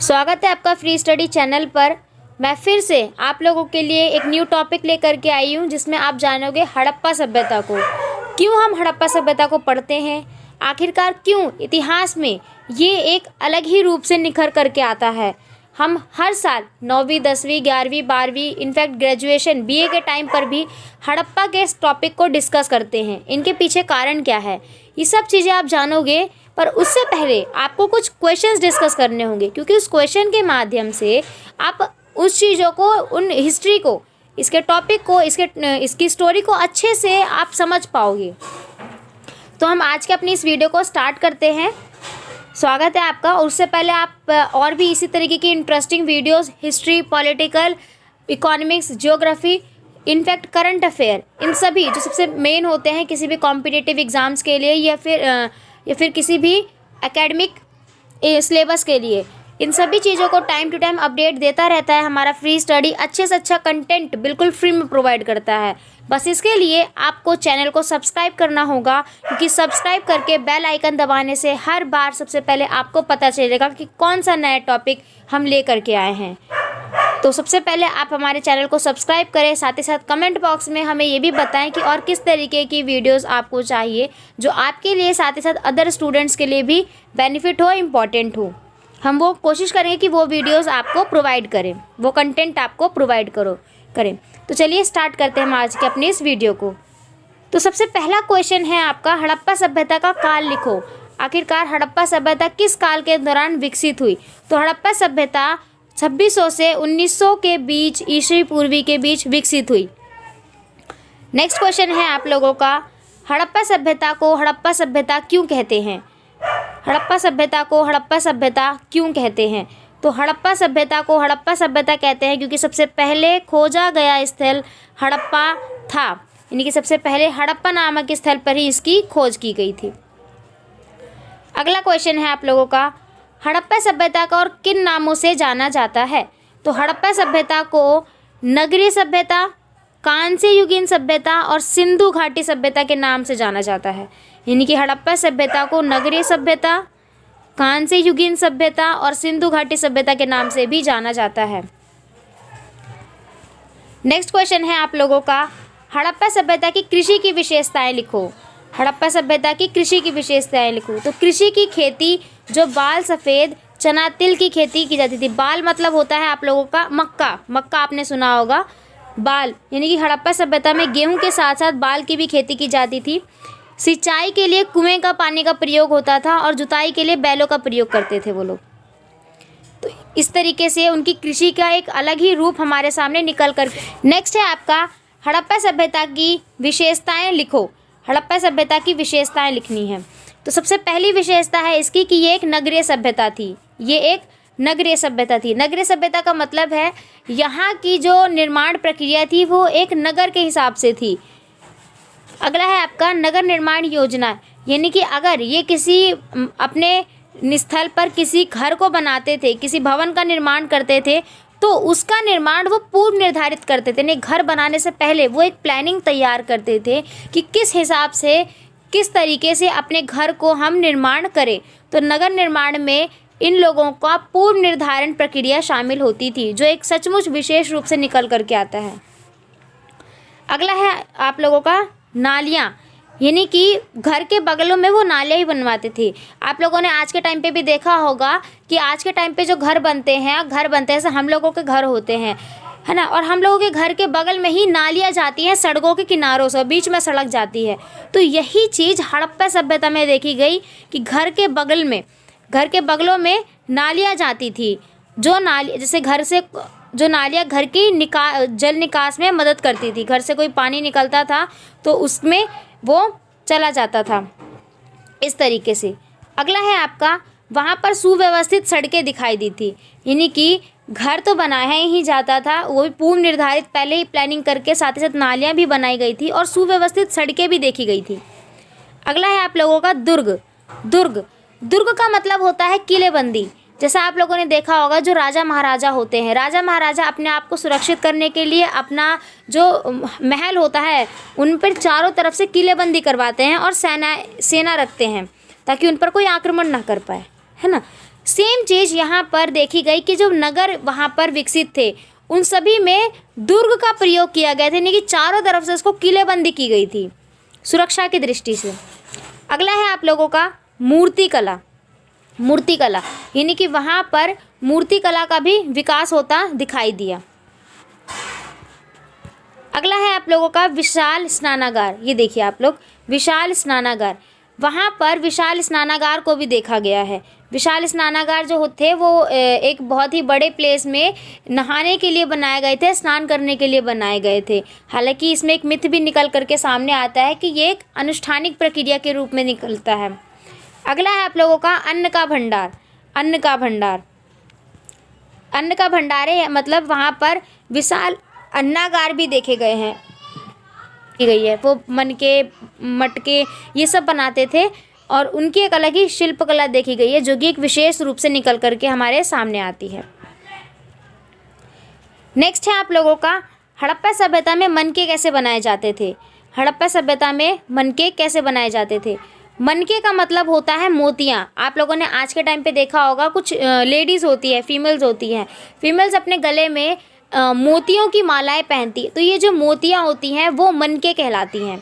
स्वागत है आपका फ्री स्टडी चैनल पर। मैं फिर से आप लोगों के लिए एक न्यू टॉपिक लेकर के आई हूँ, जिसमें आप जानोगे हड़प्पा सभ्यता को। क्यों हम हड़प्पा सभ्यता को पढ़ते हैं, आखिरकार क्यों इतिहास में ये एक अलग ही रूप से निखर करके आता है। हम हर साल 9वीं 10वीं 11वीं 12वीं इनफैक्ट ग्रेजुएशन बीए के टाइम पर भी हड़प्पा के इस टॉपिक को डिस्कस करते हैं। इनके पीछे कारण क्या है, ये सब चीज़ें आप जानोगे। पर उससे पहले आपको कुछ क्वेश्चंस डिस्कस करने होंगे, क्योंकि उस क्वेश्चन के माध्यम से आप उस चीज़ों को, उन हिस्ट्री को, इसके टॉपिक को, इसकी स्टोरी को अच्छे से आप समझ पाओगे। तो हम आज के अपनी इस वीडियो को स्टार्ट करते हैं। स्वागत है आपका। उससे पहले आप और भी इसी तरीके की interesting videos, history, political, economics, geography, in fact current affair, इन सभी जो सबसे मेन होते हैं किसी भी कॉम्पिटिटिव एग्ज़ाम्स के लिए या फिर किसी भी एकेडमिक सिलेबस के लिए, इन सभी चीज़ों को टाइम टू टाइम अपडेट देता रहता है हमारा फ्री स्टडी। अच्छे से अच्छा कंटेंट बिल्कुल फ्री में प्रोवाइड करता है। बस इसके लिए आपको चैनल को सब्सक्राइब करना होगा, क्योंकि सब्सक्राइब करके बेल आइकन दबाने से हर बार सबसे पहले आपको पता चलेगा कि कौन सा नया टॉपिक हम ले करके आए हैं। तो सबसे पहले आप हमारे चैनल को सब्सक्राइब करें, साथ ही साथ कमेंट बॉक्स में हमें ये भी बताएं कि और किस तरीके की वीडियोस आपको चाहिए, जो आपके लिए साथ ही साथ अदर स्टूडेंट्स के लिए भी बेनिफिट हो, इम्पॉर्टेंट हो। हम वो कोशिश करेंगे कि वो वीडियोस आपको प्रोवाइड करें, वो कंटेंट आपको प्रोवाइड करें। तो चलिए स्टार्ट करते हैं हम आज के अपनी इस वीडियो को। तो सबसे पहला क्वेश्चन है आपका, हड़प्पा सभ्यता का काल लिखो। आखिरकार हड़प्पा सभ्यता किस काल के दौरान विकसित हुई। तो हड़प्पा सभ्यता 2600 से 1900 के बीच, ईस्वी पूर्वी के बीच विकसित हुई। नेक्स्ट क्वेश्चन है आप लोगों का, हड़प्पा सभ्यता को हड़प्पा सभ्यता क्यों कहते हैं। हड़प्पा सभ्यता को हड़प्पा सभ्यता क्यों कहते हैं। तो हड़प्पा सभ्यता को हड़प्पा सभ्यता कहते हैं क्योंकि सबसे पहले खोजा गया स्थल हड़प्पा था, यानी कि सबसे पहले हड़प्पा नामक स्थल पर ही इसकी खोज की गई थी। अगला क्वेश्चन है आप लोगों का, हड़प्पा सभ्यता को और किन नामों से जाना जाता है। तो हड़प्पा सभ्यता को नगरीय सभ्यता, कांस्य युगीन सभ्यता और सिंधु घाटी सभ्यता के नाम से जाना जाता है। यानी कि हड़प्पा सभ्यता को नगरीय सभ्यता, कांस्य युगीन सभ्यता और सिंधु घाटी सभ्यता के नाम से भी जाना जाता है। नेक्स्ट क्वेश्चन है आप लोगों का, हड़प्पा सभ्यता की कृषि की विशेषताएं लिखो। हड़प्पा सभ्यता की कृषि की विशेषताएं लिखो। तो कृषि की खेती, जो बाल, सफ़ेद चना, तिल की खेती की जाती थी। बाल मतलब होता है आप लोगों का मक्का आपने सुना होगा। बाल यानी कि हड़प्पा सभ्यता में गेहूं के साथ साथ बाल की भी खेती की जाती थी। सिंचाई के लिए कुएं का पानी का प्रयोग होता था और जुताई के लिए बैलों का प्रयोग करते थे वो लोग। तो इस तरीके से उनकी कृषि का एक अलग ही रूप हमारे सामने निकल कर। नेक्स्ट है आपका, हड़प्पा सभ्यता की विशेषताएं लिखो। हड़प्पा सभ्यता की विशेषताएं लिखनी है। तो सबसे पहली विशेषता है इसकी कि ये एक नगरीय सभ्यता थी। ये एक नगरीय सभ्यता थी। नगरीय सभ्यता का मतलब है यहाँ की जो निर्माण प्रक्रिया थी वो एक नगर के हिसाब से थी। अगला है आपका, नगर निर्माण योजना, यानी कि अगर ये किसी अपने स्थल पर किसी घर को बनाते थे, किसी भवन का निर्माण करते थे, तो उसका निर्माण वो पूर्व निर्धारित करते थे। नहीं, घर बनाने से पहले वो एक प्लानिंग तैयार करते थे कि किस हिसाब से, किस तरीके से अपने घर को हम निर्माण करें। तो नगर निर्माण में इन लोगों का पूर्व निर्धारण प्रक्रिया शामिल होती थी, जो एक सचमुच विशेष रूप से निकल करके आता है। अगला है आप लोगों का, नालियाँ, यानी कि घर के बगलों में वो नालियाँ ही बनवाते थे। आप लोगों ने आज के टाइम पे भी देखा होगा कि आज के टाइम पे जो घर बनते हैं जैसे हम लोगों के घर होते हैं, है ना, और हम लोगों के घर के बगल में ही नालियाँ जाती हैं, सड़कों के किनारों से बीच में सड़क जाती है। तो यही चीज़ हड़प्पा सभ्यता में देखी गई कि घर के बगलों में नालियाँ जाती थी, जो नाली जैसे घर से जो नालियाँ घर की जल निकास में मदद करती थी। घर से कोई पानी निकलता था तो उसमें वो चला जाता था, इस तरीके से। अगला है आपका, वहाँ पर सुव्यवस्थित सड़कें दिखाई दी थी, यानी कि घर तो बनाया ही जाता था, वो भी पूर्व निर्धारित पहले ही प्लानिंग करके, साथ ही साथ नालियाँ भी बनाई गई थी और सुव्यवस्थित सड़कें भी देखी गई थी। अगला है आप लोगों का, दुर्ग का मतलब होता है किलेबंदी। जैसा आप लोगों ने देखा होगा, जो राजा महाराजा होते हैं, राजा महाराजा अपने आप को सुरक्षित करने के लिए अपना जो महल होता है उन पर चारों तरफ से किलेबंदी करवाते हैं और सेना रखते हैं ताकि उन पर कोई आक्रमण ना कर पाए, है ना। सेम चीज़ यहाँ पर देखी गई कि जो नगर वहाँ पर विकसित थे उन सभी में दुर्ग का प्रयोग किया गया था, यानी कि चारों तरफ से उसको किलेबंदी की गई थी सुरक्षा की दृष्टि से। अगला है आप लोगों का मूर्तिकला। मूर्तिकला यानी कि वहाँ पर मूर्तिकला का भी विकास होता दिखाई दिया। अगला है आप लोगों का विशाल स्नानागार। ये देखिए आप लोग, विशाल स्नानागार, वहाँ पर विशाल स्नानागार को भी देखा गया है। विशाल स्नानागार जो थे वो एक बहुत ही बड़े प्लेस में नहाने के लिए बनाए गए थे, स्नान करने के लिए बनाए गए थे। हालांकि इसमें एक मिथ भी निकल करके सामने आता है कि ये एक अनुष्ठानिक प्रक्रिया के रूप में निकलता है। अगला है आप लोगों का अन्न का भंडार। अन्न का भंडार, अन्न का भंडार है मतलब वहाँ पर विशाल अन्नागार भी देखे गए हैं, की गई है। वो मनके, मटके ये सब बनाते थे और उनकी एक अलग ही शिल्पकला देखी गई है जो कि एक विशेष रूप से निकल करके हमारे सामने आती है। नेक्स्ट है आप लोगों का हड़प्पा सभ्यता में मनके कैसे बनाए जाते थे। हड़प्पा सभ्यता में मनके कैसे बनाए जाते थे। मनके का मतलब होता है मोतियाँ। आप लोगों ने आज के टाइम पे देखा होगा कुछ लेडीज़ होती है, फीमेल्स होती हैं, फीमेल्स अपने गले में मोतियों की मालाएं पहनती। तो ये जो मोतियाँ होती हैं वो मनके कहलाती हैं,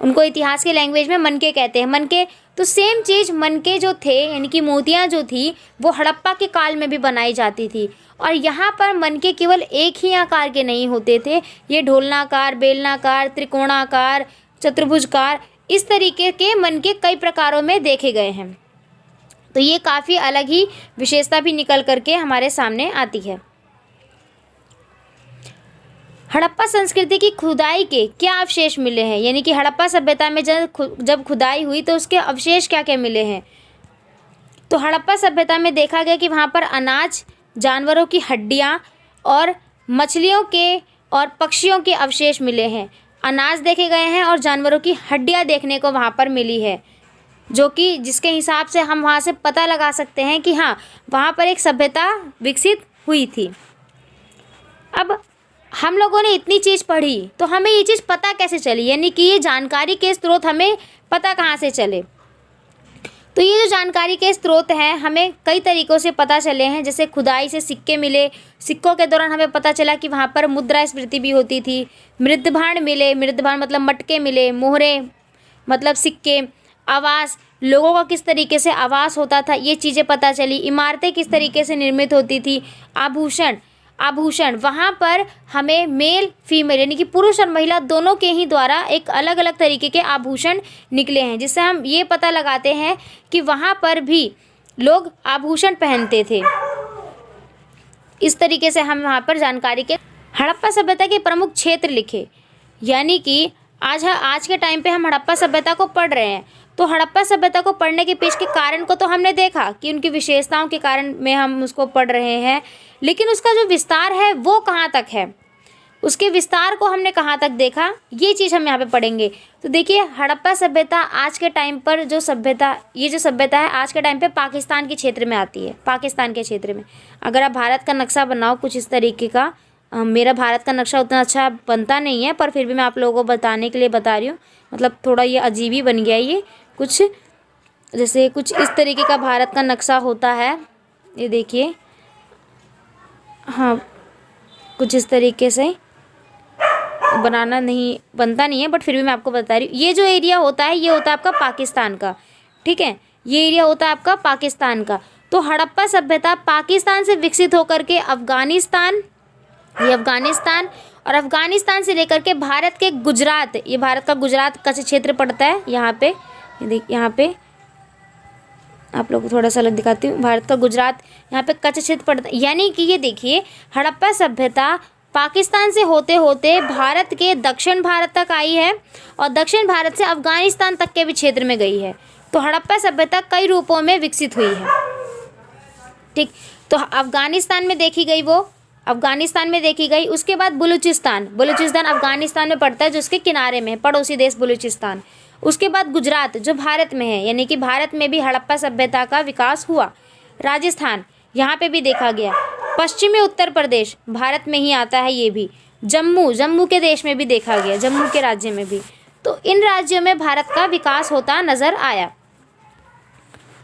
उनको इतिहास के लैंग्वेज में मनके कहते हैं। मनके तो सेम चीज़, मनके जो थे यानी कि मोतियाँ जो थी वो हड़प्पा के काल में भी बनाई जाती थी। और यहाँ पर मनके केवल एक ही आकार के नहीं होते थे, ये ढोलनाकार, बेलनाकार, त्रिकोणाकार, चतुर्भुजकार, इस तरीके के मनके कई प्रकारों में देखे गए हैं। तो ये काफ़ी अलग ही विशेषता भी निकल करके हमारे सामने आती है। हड़प्पा संस्कृति की खुदाई के क्या अवशेष मिले हैं, यानी कि हड़प्पा सभ्यता में जब खुदाई हुई तो उसके अवशेष क्या क्या मिले हैं। तो हड़प्पा सभ्यता में देखा गया कि वहाँ पर अनाज, जानवरों की हड्डियाँ और मछलियों के और पक्षियों के अवशेष मिले हैं। अनाज देखे गए हैं और जानवरों की हड्डियाँ देखने को वहाँ पर मिली है, जो कि जिसके हिसाब से हम वहाँ से पता लगा सकते हैं कि हाँ वहाँ पर एक सभ्यता विकसित हुई थी। अब हम लोगों ने इतनी चीज़ पढ़ी तो हमें ये चीज़ पता कैसे चली, यानी कि ये जानकारी के स्रोत हमें पता कहाँ से चले। तो ये जो जानकारी के स्रोत हैं हमें कई तरीक़ों से पता चले हैं। जैसे खुदाई से सिक्के मिले, सिक्कों के दौरान हमें पता चला कि वहाँ पर मुद्रा स्मृति भी होती थी। मृदभांड मिले, मृदभांड मतलब मटके मिले, मोहरे मतलब सिक्के, आवास, लोगों का किस तरीके से आवास होता था ये चीज़ें पता चली। इमारतें किस तरीके से निर्मित होती थी। आभूषण वहाँ पर हमें मेल फीमेल यानी कि पुरुष और महिला दोनों के ही द्वारा एक अलग अलग तरीके के आभूषण निकले हैं, जिससे हम ये पता लगाते हैं कि वहाँ पर भी लोग आभूषण पहनते थे। इस तरीके से हम वहाँ पर जानकारी के हड़प्पा सभ्यता के प्रमुख क्षेत्र लिखे, यानी कि आज के टाइम पे हम हड़प्पा सभ्यता को पढ़ रहे हैं तो हड़प्पा सभ्यता को पढ़ने के पीछे के कारण को तो हमने देखा कि उनकी विशेषताओं के कारण में हम उसको पढ़ रहे हैं, लेकिन उसका जो विस्तार है वो कहाँ तक है, उसके विस्तार को हमने कहाँ तक देखा, ये चीज़ हम यहाँ पे पढ़ेंगे। तो देखिए हड़प्पा सभ्यता आज के टाइम पर जो सभ्यता है आज के टाइम पे पाकिस्तान के क्षेत्र में आती है। पाकिस्तान के क्षेत्र में अगर आप भारत का नक्शा बनाओ कुछ इस तरीके का, मेरा भारत का नक्शा उतना अच्छा बनता नहीं है पर फिर भी मैं आप लोगों को बताने के लिए बता रही हूँ, मतलब थोड़ा ये अजीब ही बन गया ये कुछ, जैसे कुछ इस तरीके का भारत का नक्शा होता है, ये देखिए, हाँ कुछ इस तरीके से बनता नहीं है बट फिर भी मैं आपको बता रही हूँ। ये जो एरिया होता है ये होता है आपका पाकिस्तान का, ठीक है, ये एरिया होता है आपका पाकिस्तान का। तो हड़प्पा सभ्यता पाकिस्तान से विकसित होकर के अफ़गानिस्तान और अफ़गानिस्तान से लेकर के भारत के गुजरात, ये भारत का गुजरात का क्षेत्र पड़ता है यहाँ पे, यहाँ पे आप लोग को थोड़ा सा अलग दिखाती हूँ, भारत का गुजरात यहाँ पे कच्छ क्षेत्र पड़ता है। यानी कि ये देखिए हड़प्पा सभ्यता पाकिस्तान से होते होते भारत के दक्षिण भारत तक आई है और दक्षिण भारत से अफ़गानिस्तान तक के भी क्षेत्र में गई है। तो हड़प्पा सभ्यता कई रूपों में विकसित हुई है, ठीक। तो अफ़गानिस्तान में देखी गई, उसके बाद बलूचिस्तान अफ़गानिस्तान में पड़ता है जो उसके किनारे में है, पड़ोसी देश बलूचिस्तान। उसके बाद गुजरात जो भारत में है, यानी कि भारत में भी हड़प्पा सभ्यता का विकास हुआ। राजस्थान यहाँ पे भी देखा गया। पश्चिमी उत्तर प्रदेश भारत में ही आता है ये भी। जम्मू के देश में भी देखा गया, जम्मू के राज्य में भी। तो इन राज्यों में भारत का विकास होता नज़र आया।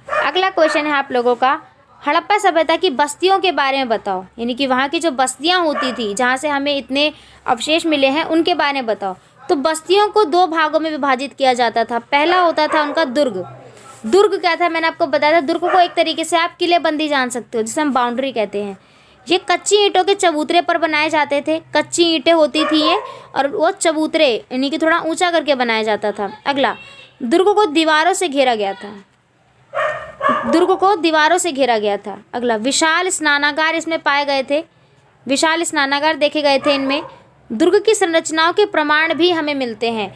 अगला क्वेश्चन है आप लोगों का, हड़प्पा सभ्यता की बस्तियों के बारे में बताओ, यानी कि वहाँ की जो बस्तियाँ होती थी जहाँ से हमें इतने अवशेष मिले हैं उनके बारे में बताओ। तो बस्तियों को दो भागों में विभाजित किया जाता था। पहला होता था उनका दुर्ग। दुर्ग क्या था, मैंने आपको बताया था, दुर्ग को एक तरीके से आप किलेबंदी जान सकते हो, जिसे हम बाउंड्री कहते हैं। ये कच्ची ईंटों के चबूतरे पर बनाए जाते थे। कच्ची ईंटें होती थी ये, और वो चबूतरे यानी कि थोड़ा ऊंचा करके बनाया जाता था। अगला, दुर्ग को दीवारों से घेरा गया था। दुर्ग को दीवारों से घेरा गया था। अगला, विशाल स्नानागार इसमें पाए गए थे। विशाल स्नानागार देखे गए थे इनमें। दुर्ग की संरचनाओं के प्रमाण भी हमें मिलते हैं।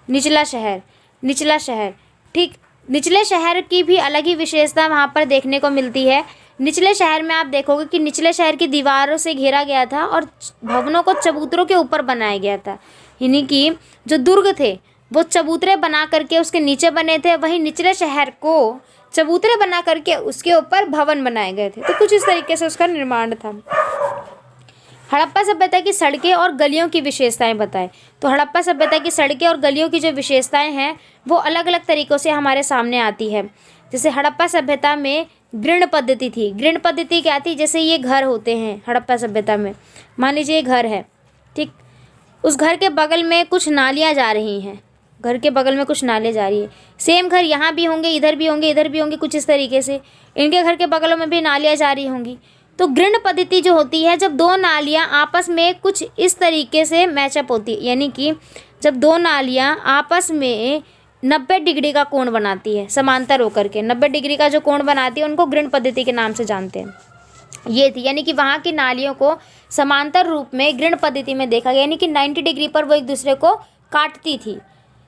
निचला शहर, निचला शहर, ठीक, निचले शहर की भी अलग ही विशेषता वहाँ पर देखने को मिलती है। निचले शहर में आप देखोगे कि निचले शहर की दीवारों से घेरा गया था और भवनों को चबूतरों के ऊपर बनाया गया था। यानी कि जो दुर्ग थे वो चबूतरे बना करके उसके नीचे बने थे, वहीं निचले शहर को चबूतरे बना करके उसके ऊपर भवन बनाए गए थे। तो कुछ इस तरीके से उसका निर्माण था। हड़प्पा सभ्यता की सड़कें और गलियों की विशेषताएं बताएं। तो हड़प्पा सभ्यता की सड़कें और गलियों की जो विशेषताएं हैं वो अलग अलग तरीक़ों से हमारे सामने आती है। जैसे हड़प्पा सभ्यता में गृण पद्धति थी। गृण पद्धति क्या थी, जैसे ये घर होते हैं हड़प्पा सभ्यता में, मान लीजिए ये घर है, ठीक, उस घर के बगल में कुछ नालियाँ जा रही हैं, घर के बगल में कुछ नाले जा रही है। सेम घर यहाँ भी होंगे, इधर भी होंगे, इधर भी होंगे, कुछ इस तरीके से इनके घर के बगलों में भी नालियाँ जा रही होंगी। तो गृण पद्धति जो होती है, जब दो नालियाँ आपस में कुछ इस तरीके से मैचअप होती है, यानी कि जब दो नालियाँ आपस में 90 डिग्री का कोण बनाती है, समांतर होकर के 90 डिग्री का जो कोण बनाती है उनको गृण पद्धति के नाम से जानते हैं। ये थी, यानी कि वहाँ की नालियों को समांतर रूप में गृण पद्धति में देखा गया, यानी कि 90 डिग्री पर वो एक दूसरे को काटती थी।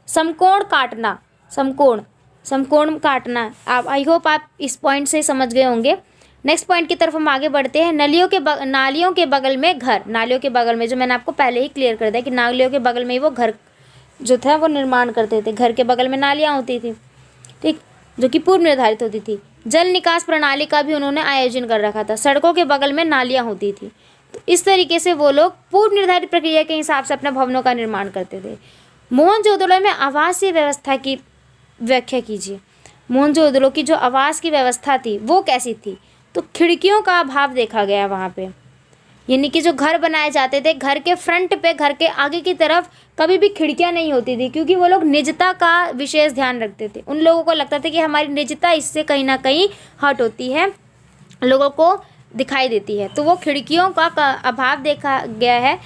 समकोण काटना, समकोण, समकोण काटना, आप आई होप आप इस पॉइंट से समझ गए होंगे। नेक्स्ट पॉइंट की तरफ हम आगे बढ़ते हैं। नालियों के बगल में घर, नालियों के बगल में, जो मैंने आपको पहले ही क्लियर कर दिया कि नालियों के बगल में ही वो घर जो था वो निर्माण करते थे। घर के बगल में नालियाँ होती थी, ठीक, जो कि पूर्व निर्धारित होती थी। जल निकास प्रणाली का भी उन्होंने आयोजन कर रखा था। सड़कों के बगल में नालियाँ होती थी। तो इस तरीके से वो लोग पूर्व निर्धारित प्रक्रिया के हिसाब से अपने भवनों का निर्माण करते थे। मोहनजोदड़ो में आवासीय व्यवस्था की व्याख्या कीजिए। मोहनजोदड़ो की जो आवास की व्यवस्था थी वो कैसी थी, तो खिड़कियों का अभाव देखा गया वहाँ पे, यानी कि जो घर बनाए जाते थे, घर के फ्रंट पे, घर के आगे की तरफ कभी भी खिड़कियाँ नहीं होती थी, क्योंकि वो लोग निजता का विशेष ध्यान रखते थे। उन लोगों को लगता था कि हमारी निजता इससे कहीं ना कहीं हर्ट होती है, लोगों को दिखाई देती है, तो वो खिड़कियों का अभाव देखा गया है।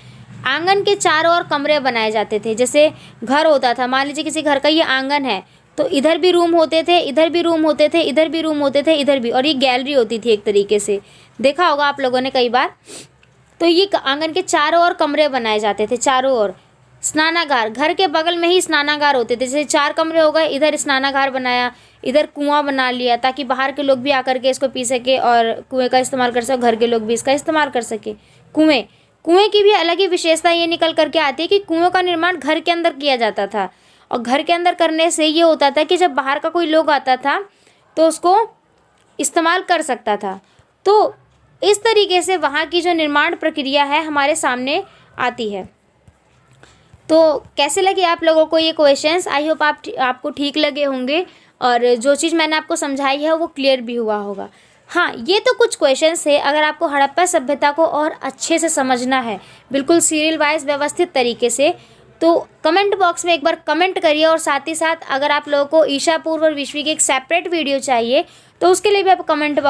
आंगन के चारों ओर कमरे बनाए जाते थे। जैसे घर होता था, मान लीजिए किसी घर का ये आंगन है, तो इधर भी रूम होते थे, इधर भी रूम होते थे, इधर भी रूम होते थे, इधर भी, और ये गैलरी होती थी एक तरीके से, देखा होगा आप लोगों ने कई बार। तो ये आंगन के चारों ओर कमरे बनाए जाते थे, चारों ओर। स्नानागार, घर के बगल में ही स्नानागार होते थे। जैसे 4 कमरे हो गए, इधर स्नानागार बनाया, इधर कुआं बना लिया, ताकि बाहर के लोग भी आकर के इसको पी सके और कुएं का इस्तेमाल कर सके, घर के लोग भी इसका इस्तेमाल कर सके। कुएं की भी अलग ही विशेषता ये निकल करके आती है कि कुएं का निर्माण घर के अंदर किया जाता था, और घर के अंदर करने से ये होता था कि जब बाहर का कोई लोग आता था तो उसको इस्तेमाल कर सकता था। तो इस तरीके से वहाँ की जो निर्माण प्रक्रिया है हमारे सामने आती है। तो कैसे लगे आप लोगों को ये क्वेश्चंस? आई होप आपको ठीक लगे होंगे, और जो चीज़ मैंने आपको समझाई है वो क्लियर भी हुआ होगा। हाँ, ये तो कुछ क्वेश्चंस थे। अगर आपको हड़प्पा सभ्यता को और अच्छे से समझना है, बिल्कुल सीरियल वाइज व्यवस्थित तरीके से, तो कमेंट बॉक्स में एक बार कमेंट करिए। और साथ ही साथ अगर आप लोगों को ईसा पूर्व और विश्वी की एक सेपरेट वीडियो चाहिए तो उसके लिए भी आप कमेंट बॉक्स